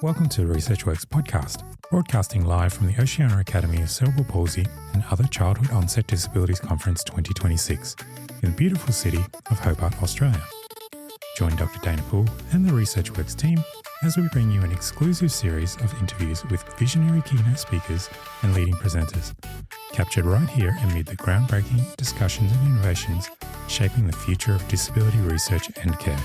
Welcome to the ResearchWorks podcast, broadcasting live from the Oceania Academy of Cerebral Palsy and Other Childhood Onset Disabilities Conference 2026 in the beautiful city of Hobart, Australia. Join Dr. Dana Poole and the ResearchWorks team as we bring you an exclusive series of interviews with visionary keynote speakers and leading presenters, captured right here amid the groundbreaking discussions and innovations shaping the future of disability research and care.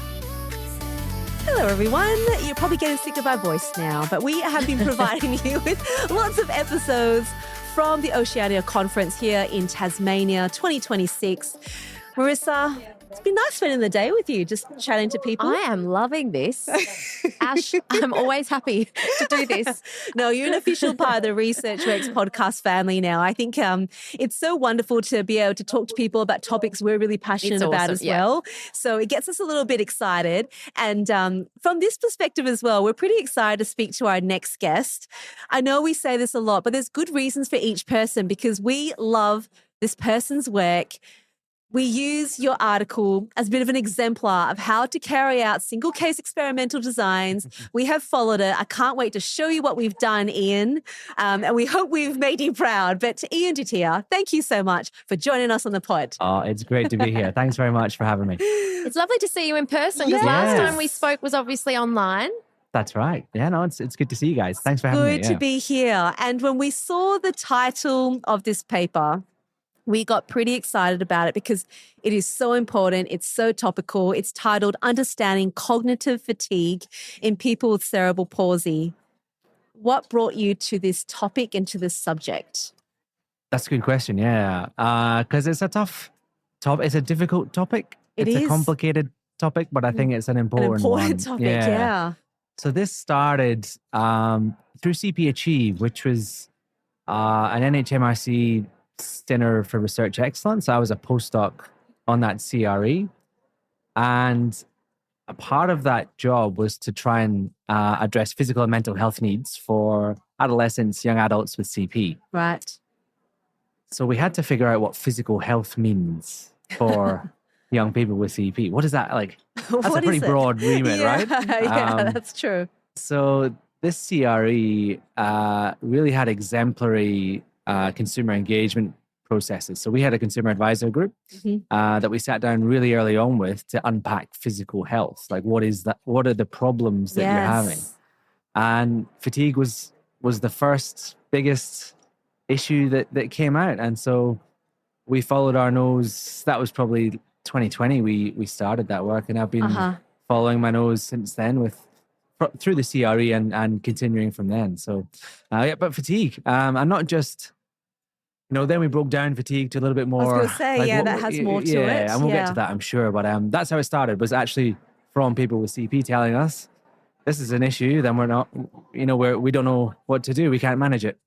Hello everyone, you're probably getting sick of my voice now, but we have been providing you with lots of episodes from the Oceania Conference here in Tasmania 2026. Marissa, it's been nice spending the day with you, just chatting to people. I am loving this. Ash, I'm always happy to do this. No, you're an official part of the ResearchWorks podcast family now. I think it's so wonderful to be able to talk to people about topics we're really passionate about as well. So it gets us a little bit excited. And from this perspective as well, we're pretty excited to speak to our next guest. I know we say this a lot, but there's good reasons for each person because we love this person's work. We use your article as a bit of an exemplar of how to carry out single case experimental designs. We have followed it. I can't wait to show you what we've done, Iain, and we hope we've made you proud. But Iain Dutia, thank you so much for joining us on the pod. Oh, it's great to be here. Thanks very much for having me. It's lovely to see you in person because last time we spoke was obviously online. That's right. Yeah, no, it's good to see you guys. Thanks for having me. Good to be here. And when we saw the title of this paper, we got pretty excited about it because it is so important. It's so topical. It's titled Understanding Cognitive Fatigue in People with Cerebral Palsy. What brought you to this topic and to this subject? That's a good question, yeah. Because it's a tough topic. It's a difficult topic. It's a complicated topic, but I think it's an important one. Topic, yeah. So this started through CP Achieve, which was an NHMRC Center for Research Excellence. I was a postdoc on that CRE. And a part of that job was to try and address physical and mental health needs for adolescents, young adults with CP. Right. So we had to figure out what physical health means for young people with CP. What is that like? That's a pretty broad remit, right? Yeah, that's true. So this CRE really had exemplary consumer engagement processes. So we had a consumer advisor group that we sat down really early on with to unpack physical health. Like what is that? What are the problems that you're having? And fatigue was the first biggest issue that came out. And so we followed our nose. That was probably 2020. We started that work, and I've been following my nose since then through the CRE and continuing from then. So but fatigue, and not just, then we broke down fatigue to a little bit more. I was going to say, that has more to it. Yeah, and we'll get to that, I'm sure. But that's how it started, was actually from people with CP telling us, this is an issue, then we're not, we don't know what to do. We can't manage it.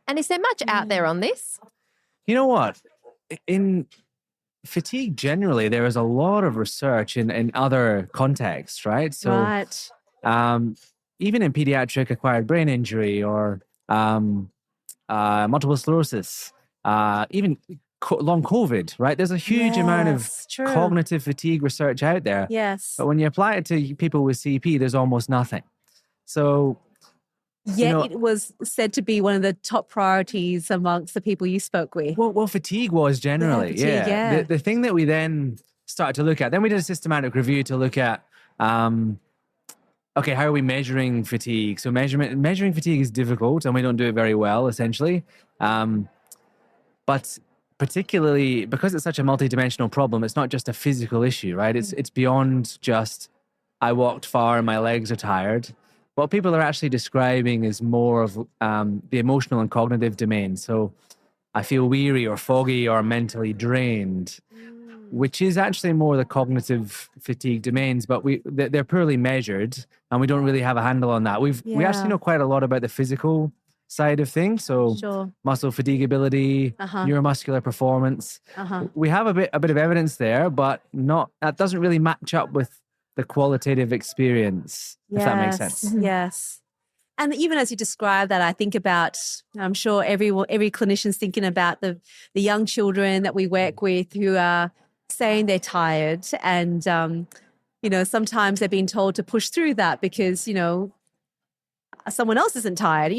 And is there much out there on this? You know what? In fatigue generally, there is a lot of research in other contexts, right? So, even in pediatric acquired brain injury or multiple sclerosis, even long COVID, right? There's a huge amount of cognitive fatigue research out there. Yes. But when you apply it to people with CP, there's almost nothing. So, Yet it was said to be one of the top priorities amongst the people you spoke with. Well, fatigue was generally, The thing that we then started to look at, then we did a systematic review to look at, how are we measuring fatigue? So measuring fatigue is difficult, and we don't do it very well, essentially. But particularly because it's such a multidimensional problem, it's not just a physical issue, right? It's beyond just, I walked far and my legs are tired. What people are actually describing is more of the emotional and cognitive domain. So I feel weary or foggy or mentally drained, which is actually more the cognitive fatigue domains, but they're poorly measured, and we don't really have a handle on that. We actually know quite a lot about the physical side of things. So muscle fatigability, neuromuscular performance. We have a bit of evidence there, but that doesn't really match up with the qualitative experience, if that makes sense. Yes. And even as you describe that, I think about, I'm sure every clinician's thinking about the young children that we work with who are saying they're tired, and sometimes they're being told to push through that because someone else isn't tired,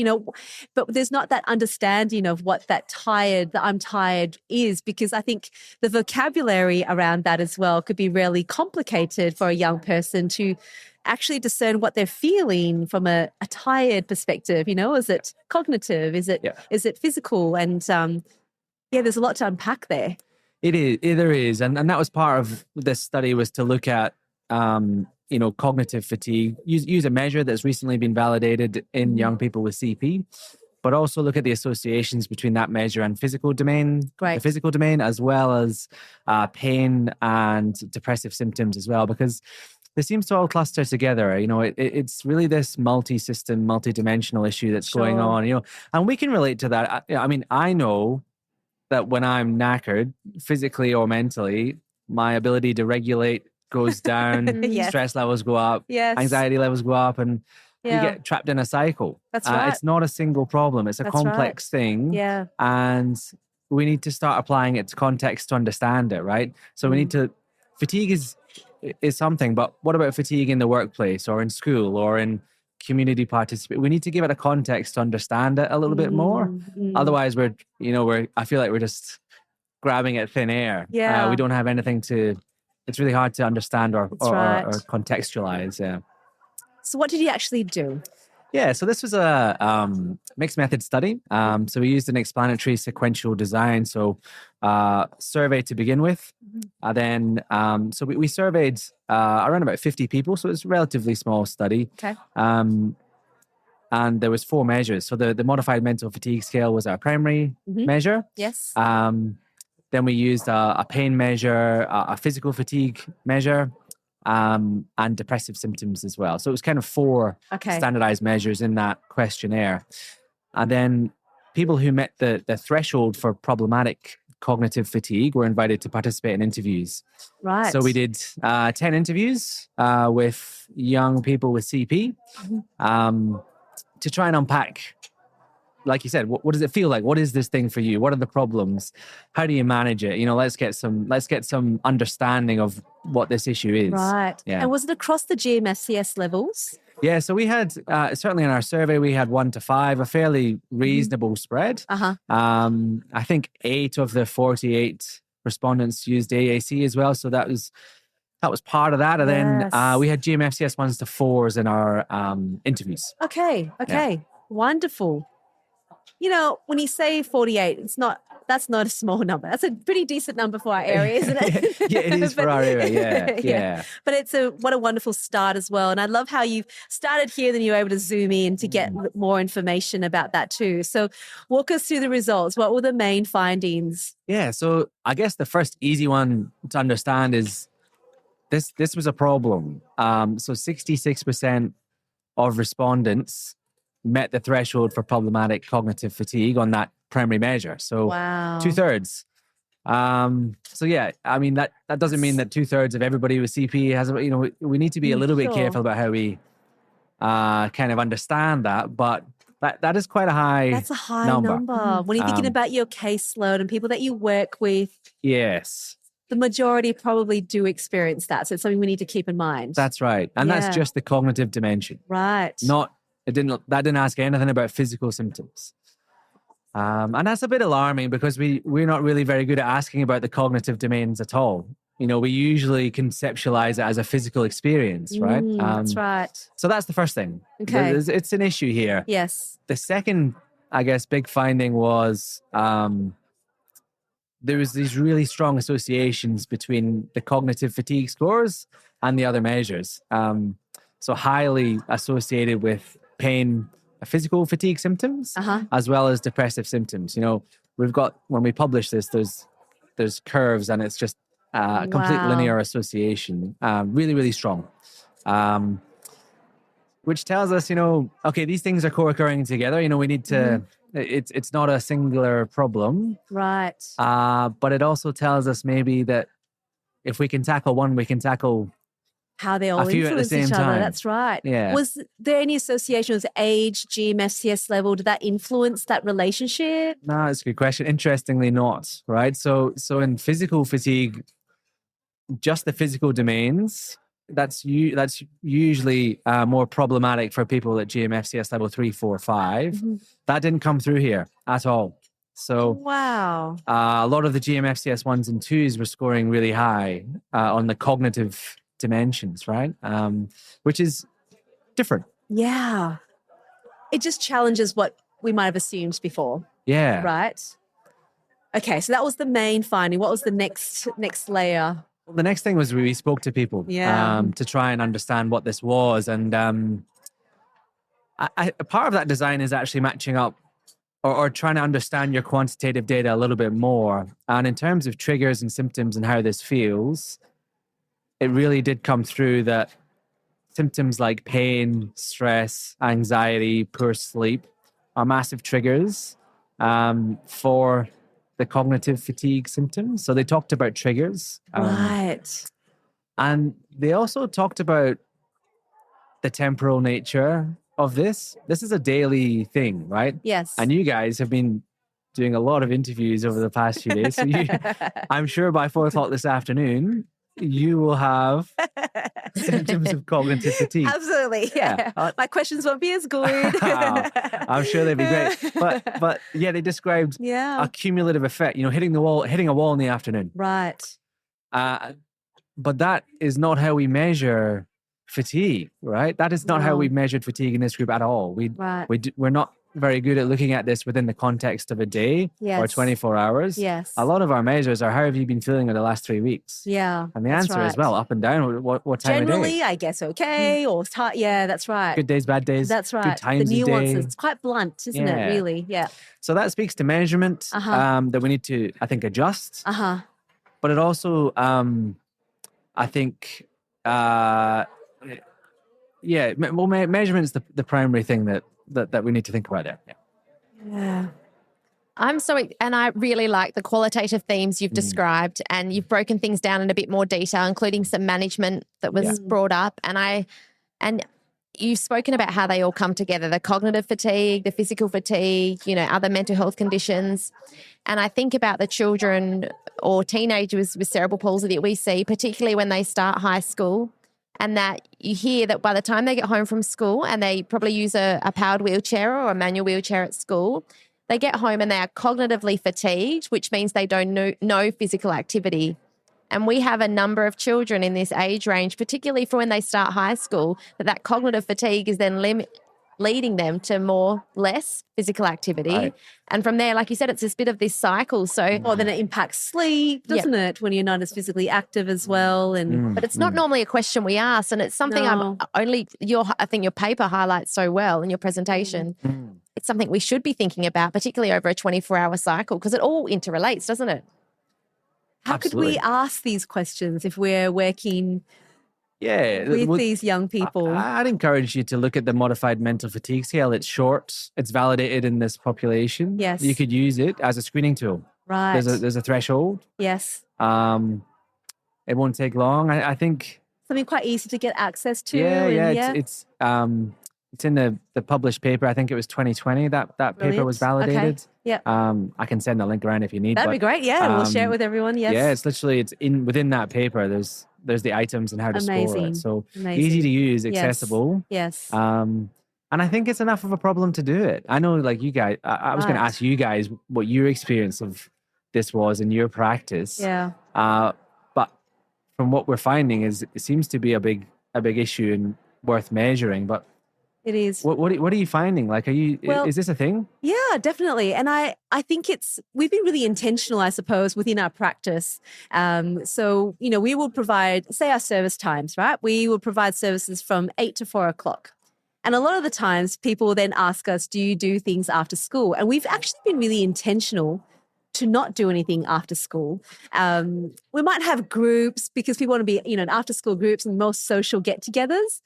but there's not that understanding of what that I'm tired is, because I think the vocabulary around that as well could be really complicated for a young person to actually discern what they're feeling from a tired perspective. Is it cognitive? Is it physical? And there's a lot to unpack there. There is. And that was part of this study, was to look at, cognitive fatigue, use a measure that's recently been validated in young people with CP, but also look at the associations between that measure and physical domain, the physical domain, as well as pain and depressive symptoms as well, because they seems to all cluster together. It's really this multi-system, multi-dimensional issue that's going on, and we can relate to that. I mean, I know that when I'm knackered, physically or mentally, my ability to regulate goes down, stress levels go up, anxiety levels go up, and we get trapped in a cycle. That's right. It's not a single problem. It's a complex thing. Yeah. And we need to start applying its context to understand it, right? So we need to, fatigue is something, but what about fatigue in the workplace or in school or in community participation? We need to give it a context to understand it a little bit more. Otherwise I feel like we're just grabbing at thin air. Yeah. We don't have anything it's really hard to understand or contextualize. Yeah. So what did you actually do? Yeah, so this was a mixed method study. So we used an explanatory sequential design. So survey to begin with. Then so we surveyed around about 50 people. So it's a relatively small study. Okay. And there was 4 measures. So the modified mental fatigue scale was our primary measure. Yes. Then we used a pain measure, a physical fatigue measure, and depressive symptoms as well. So it was kind of 4 standardized measures in that questionnaire. And then people who met the threshold for problematic cognitive fatigue were invited to participate in interviews. Right. So we did 10 interviews with young people with CP to try and unpack, like you said, what does it feel like? What is this thing for you? What are the problems? How do you manage it? Let's get some understanding of what this issue is. Right. Yeah. And was it across the GMFCS levels? Yeah. So we had, certainly in our survey, we had 1 to 5, a fairly reasonable spread. I think 8 of the 48 respondents used AAC as well. So that was part of that. And then we had GMFCS 1s to 4s in our interviews. Okay. Yeah. Wonderful. When you say 48, that's not a small number. That's a pretty decent number for our area, isn't it? Yeah, it is for our area. Yeah. But what a wonderful start as well. And I love how you started here, then you were able to zoom in to get more information about that too. So walk us through the results. What were the main findings? Yeah. So I guess the first easy one to understand is this was a problem. So 66% of respondents met the threshold for problematic cognitive fatigue on that primary measure. So 2/3. So yeah, I mean, that doesn't mean that 2/3 of everybody with CP has, we need to be a little bit careful about how we kind of understand that, but that is quite a high number. That's a high number. When you're thinking about your caseload and people that you work with. Yes. The majority probably do experience that. So it's something we need to keep in mind. That's right. And that's just the cognitive dimension. Right. That didn't ask anything about physical symptoms. And that's a bit alarming because we're not really very good at asking about the cognitive domains at all. We usually conceptualize it as a physical experience, right? That's right. So that's the first thing. Okay. It's an issue here. Yes. The second, I guess, big finding was there was these really strong associations between the cognitive fatigue scores and the other measures. So highly associated with pain, physical fatigue symptoms, as well as depressive symptoms. We've got, when we publish this, there's curves, and it's just a complete linear association, really, really strong. Which tells us, okay, these things are co-occurring together. We need to, it's not a singular problem. Right. But it also tells us maybe that if we can tackle one, we can tackle how they all influence each other. That's right. Yeah. Was there any association with age, GMFCS level? Did that influence that relationship? No, that's a good question. Interestingly not, right? So in physical fatigue, just the physical domains that's usually more problematic for people at GMFCS level 3, 4, 5. Mm-hmm. That didn't come through here at all. So wow, a lot of the GMFCS 1s and 2s were scoring really high on the cognitive dimensions, right? Which is different. Yeah. It just challenges what we might have assumed before. Yeah. Right? Okay, so that was the main finding. What was the next layer? Well, the next thing was we spoke to people to try and understand what this was. And part of that design is actually matching up or trying to understand your quantitative data a little bit more. And in terms of triggers and symptoms and how this feels, it really did come through that symptoms like pain, stress, anxiety, poor sleep are massive triggers for the cognitive fatigue symptoms. So they talked about triggers. Right. And they also talked about the temporal nature of this. This is a daily thing, right? Yes. And you guys have been doing a lot of interviews over the past few days. So I'm sure by 4:00 this afternoon, you will have symptoms of cognitive fatigue. Absolutely. Yeah. My questions won't be as good. I'm sure they'd be great. But yeah, they described a cumulative effect, hitting a wall in the afternoon. Right. But that is not how we measure fatigue, right? That is not how we measured fatigue in this group at all. We're not very good at looking at this within the context of a day or 24 hours. Yes. A lot of our measures are how have you been feeling in the last 3 weeks? Yeah. And the answer is, well, up and down. What time of day? Generally, I guess okay. Or yeah, that's right. Good days, bad days. That's right. Good times the nuances. of day. It's quite blunt, isn't it? Really? Yeah. So that speaks to measurement that we need to, I think, adjust. But it also, I think, measurement is the primary thing that we need to think about there. Yeah. And I really like the qualitative themes you've described, and you've broken things down in a bit more detail, including some management that was brought up. And you've spoken about how they all come together, the cognitive fatigue, the physical fatigue, other mental health conditions. And I think about the children or teenagers with cerebral palsy that we see, particularly when they start high school, and that you hear that by the time they get home from school and they probably use a powered wheelchair or a manual wheelchair at school, they get home and they are cognitively fatigued, which means they don't know physical activity. And we have a number of children in this age range, particularly for when they start high school, that cognitive fatigue is then leading them to less physical activity. Right. And from there, like you said, it's a bit of this cycle. So, then it impacts sleep, doesn't it? When you're not as physically active as well. But it's not normally a question we ask, and it's something I think your paper highlights so well in your presentation. It's something we should be thinking about, particularly over a 24-hour cycle, because it all interrelates, doesn't it? How could we ask these questions if we're working with these young people? I'd encourage you to look at the modified mental fatigue scale. It's short. It's validated in this population. Yes. You could use it as a screening tool. Right. There's a threshold. Yes. It won't take long. I think something quite easy to get access to. It's in the published paper. I think it was 2020 that paper was validated. Okay. Yeah. I can send the link around if you need. That'd be great. Yeah, we'll share it with everyone. Yes. Yeah, it's literally within that paper. There's the items and how to score it. So easy to use, accessible. Yes. And I think it's enough of a problem to do it. I know, like you guys, I was going to ask you guys what your experience of this was in your practice. Yeah. But from what we're finding is it seems to be a big issue and worth measuring. But it is. What are you finding? Like, is this a thing? Yeah, definitely. And I think we've been really intentional, I suppose, within our practice. So, we will provide, say, our service times, right? We will provide services from 8 to 4 o'clock. And a lot of the times people will then ask us, do you do things after school? And we've actually been really intentional to not do anything after school. We might have groups because we want to be, after school groups and more social get-togethers.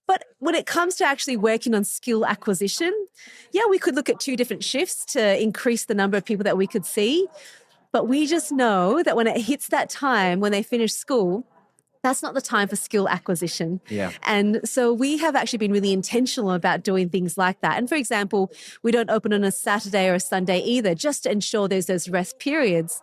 But when it comes to actually working on skill acquisition, we could look at 2 different shifts to increase the number of people that we could see. But we just know that when it hits that time, when they finish school, that's not the time for skill acquisition. Yeah. And so we have actually been really intentional about doing things like that. And for example, we don't open on a Saturday or a Sunday either, just to ensure there's those rest periods.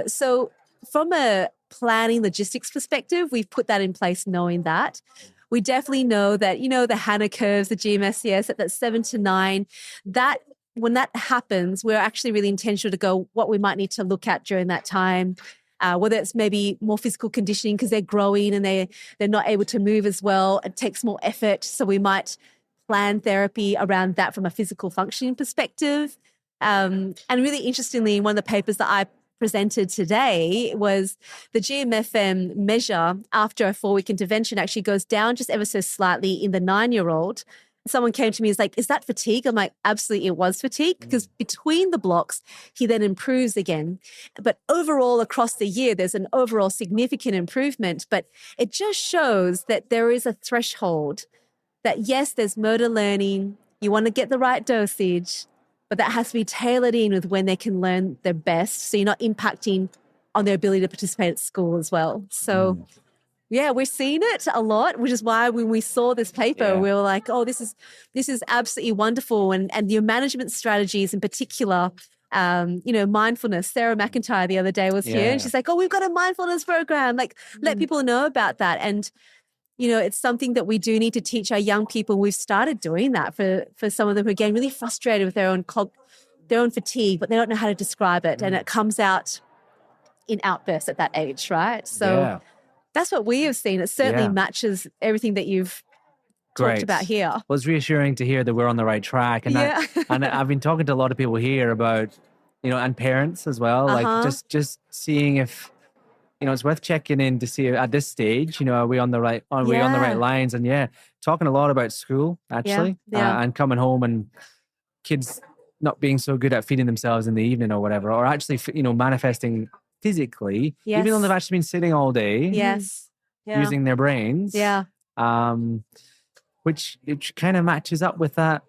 So from a planning logistics perspective, we've put that in place knowing that. We definitely know that, the Hannah curves, the GMSCS at that 7 to 9, that when that happens, we're actually really intentional to go what we might need to look at during that time. Whether it's maybe more physical conditioning because they're growing and they're not able to move as well. It takes more effort. So we might plan therapy around that from a physical functioning perspective. And really interestingly, one of the papers that I presented today was the GMFM measure after a 4-week intervention actually goes down just ever so slightly in the 9-year-old. Someone came to me and was like, is that fatigue? I'm like, absolutely, it was fatigue because between the blocks, he then improves again. But overall, across the year, there's an overall significant improvement. But it just shows that there is a threshold that, yes, there's motor learning. You want to get the right dosage, but that has to be tailored in with when they can learn their best. So you're not impacting on their ability to participate at school as well. So yeah, we're seeing it a lot, which is why when we saw this paper, we were like, oh, this is absolutely wonderful. And your management strategies in particular, mindfulness. Sarah McIntyre the other day was here and she's like, oh, we've got a mindfulness program. Like, let people know about that. And, it's something that we do need to teach our young people. We've started doing that for some of them who are getting really frustrated with their own fatigue, but they don't know how to describe it. And it comes out in outbursts at that age, right? So that's what we have seen. It certainly matches everything that you've talked about here. Well, it's reassuring to hear that we're on the right track. And and I've been talking to a lot of people here about, and parents as well, like just seeing if, it's worth checking in to see at this stage, are we on the right lines? And talking a lot about school actually, and coming home and kids not being so good at feeding themselves in the evening or whatever, or actually, manifesting physically, even though they've actually been sitting all day, using their brains, which it kind of matches up with that,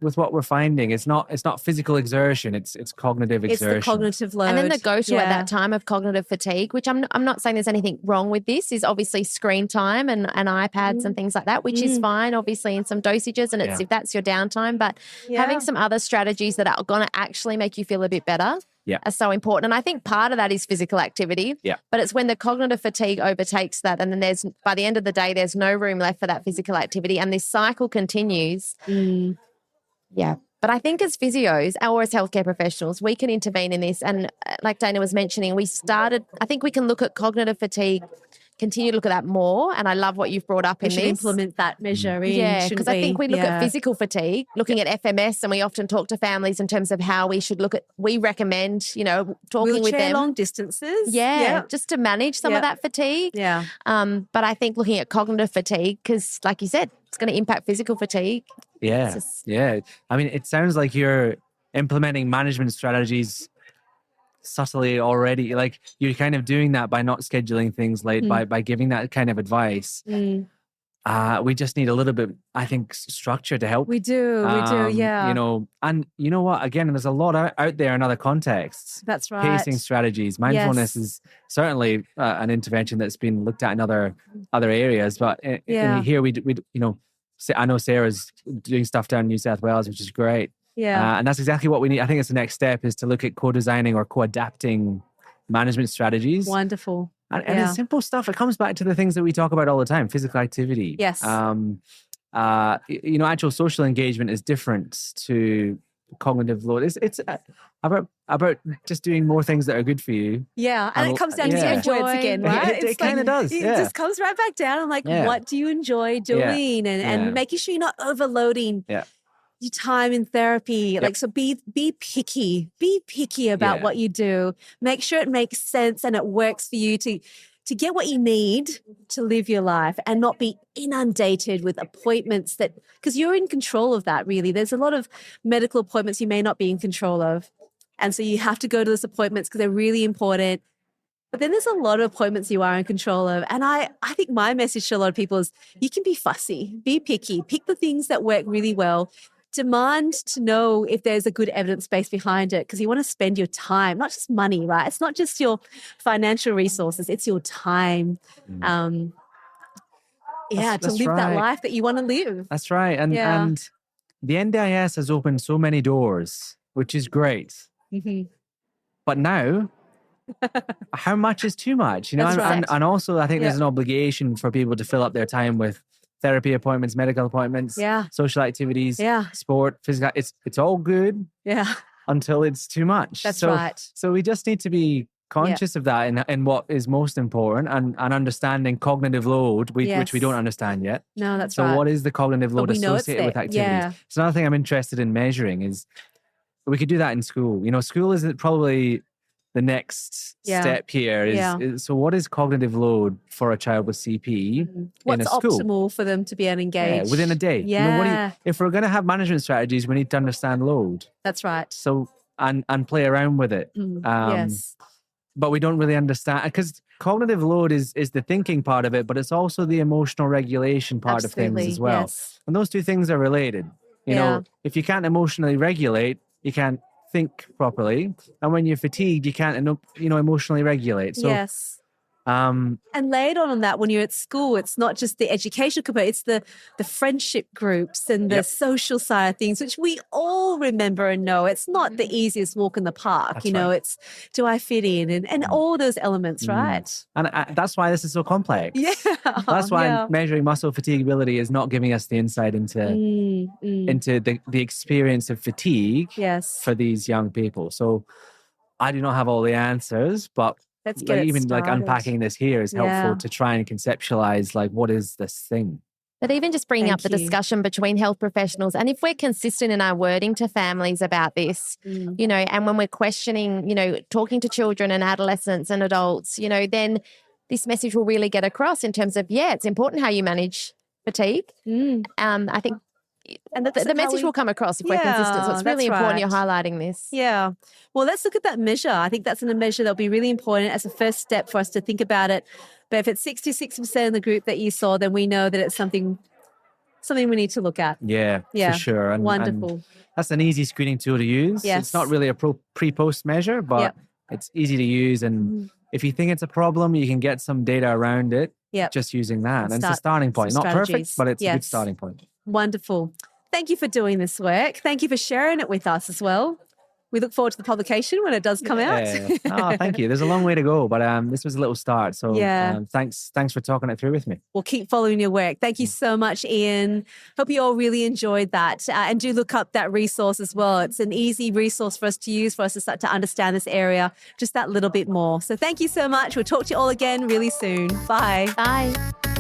with what we're finding. It's not physical exertion, it's cognitive exertion. It's the cognitive load. And then the go-to at that time of cognitive fatigue, which I'm not saying there's anything wrong with this, is obviously screen time and iPads and things like that, which is fine, obviously, in some dosages, and it's if that's your downtime. But having some other strategies that are going to actually make you feel a bit better are so important. And I think part of that is physical activity. But it's when the cognitive fatigue overtakes that, and then by the end of the day, there's no room left for that physical activity, and this cycle continues. But I think as physios or as healthcare professionals, we can intervene in this. And like Dana was mentioning, I think we can look at cognitive fatigue, continue to look at that more. And I love what you've brought up in this. We should implement that measure in, yeah, because I think we look at physical fatigue, looking at FMS, and we often talk to families in terms of how we should look at, we recommend, talking wheelchair with them. long distances. Just to manage some of that fatigue. But I think looking at cognitive fatigue, because like you said, it's going to impact physical fatigue. I mean, it sounds like you're implementing management strategies subtly already. Like you're kind of doing that by not scheduling things late, by giving that kind of advice. We just need a little bit, I think, structure to help. We do, yeah. And you know what? Again, there's a lot out there in other contexts. That's right. Pacing strategies. Mindfulness is certainly an intervention that's been looked at in other areas. But here we I know Sarah's doing stuff down in New South Wales, which is great. And that's exactly what we need. I think it's the next step is to look at co-designing or co-adapting management strategies. Wonderful. And it's simple stuff. It comes back to the things that we talk about all the time: physical activity. Yes. Actual social engagement is different to cognitive load. It's about just doing more things that are good for you. Yeah, and it comes down to enjoy it again, right? It kind of does. It just comes right back down. I'm like, what do you enjoy doing? And making sure you're not overloading your time in therapy. Like, so be picky. Be picky about what you do. Make sure it makes sense and it works for you to get what you need to live your life and not be inundated with appointments because you're in control of that, really. There's a lot of medical appointments you may not be in control of. And so you have to go to those appointments because they're really important. But then there's a lot of appointments you are in control of. And I think my message to a lot of people is you can be fussy, be picky, pick the things that work really well. Demand to know if there's a good evidence base behind it because you want to spend your time, not just money, right? It's not just your financial resources, it's your time. To live that life that you want to live. That's right. And the NDIS has opened so many doors, which is great. But now how much is too much? That's right. And also I think there's an obligation for people to fill up their time with therapy appointments, medical appointments, social activities, sport, physical. It's all good until it's too much. That's right. So we just need to be conscious of that and what is most important and understanding cognitive load, which we don't understand yet. No, that's right. So what is the cognitive load associated with activities? Yeah. So another thing I'm interested in measuring is we could do that in school. School is probably the next step here is so what is cognitive load for a child with CP What's in a school? optimal for them to be engaged? Within a day. Yeah. If we're going to have management strategies, we need to understand load. That's right. So, and play around with it. Yes. But we don't really understand, because cognitive load is the thinking part of it, but it's also the emotional regulation part of things as well. Yes. And those two things are related. You know, if you can't emotionally regulate, you can't think properly, and when you're fatigued you can't emotionally regulate. So and laid on that, when you're at school, it's not just the educational component, it's the friendship groups and the social side of things, which we all remember and know. It's not the easiest walk in the park. That's It's do I fit in and all those elements, right? And that's why this is so complex. That's why measuring muscle fatigability is not giving us the insight into the experience of fatigue for these young people. So I do not have all the answers, but unpacking this here is helpful to try and conceptualize what is this thing. But even just bringing up the discussion between health professionals, and if we're consistent in our wording to families about this, and when we're questioning, talking to children and adolescents and adults, then this message will really get across in terms of, it's important how you manage fatigue. I think and the message will come across if we're consistent. So it's really important you're highlighting this. Yeah. Well, let's look at that measure. I think that's a measure that'll be really important as a first step for us to think about it. But if it's 66% of the group that you saw, then we know that it's something we need to look at. Yeah, for sure. Wonderful. And that's an easy screening tool to use. Yes. It's not really a pre-post measure, but it's easy to use. And if you think it's a problem, you can get some data around it just using that. And it's a starting point. Not perfect, but it's a good starting point. Wonderful. Thank you for doing this work. Thank you for sharing it with us as well. We look forward to the publication when it does come out. Thank you. There's a long way to go, but this was a little start. So thanks for talking it through with me. We'll keep following your work. Thank you so much, Iain. Hope you all really enjoyed that. And do look up that resource as well. It's an easy resource for us to use, for us to start to understand this area just that little bit more. So thank you so much. We'll talk to you all again really soon. Bye. Bye.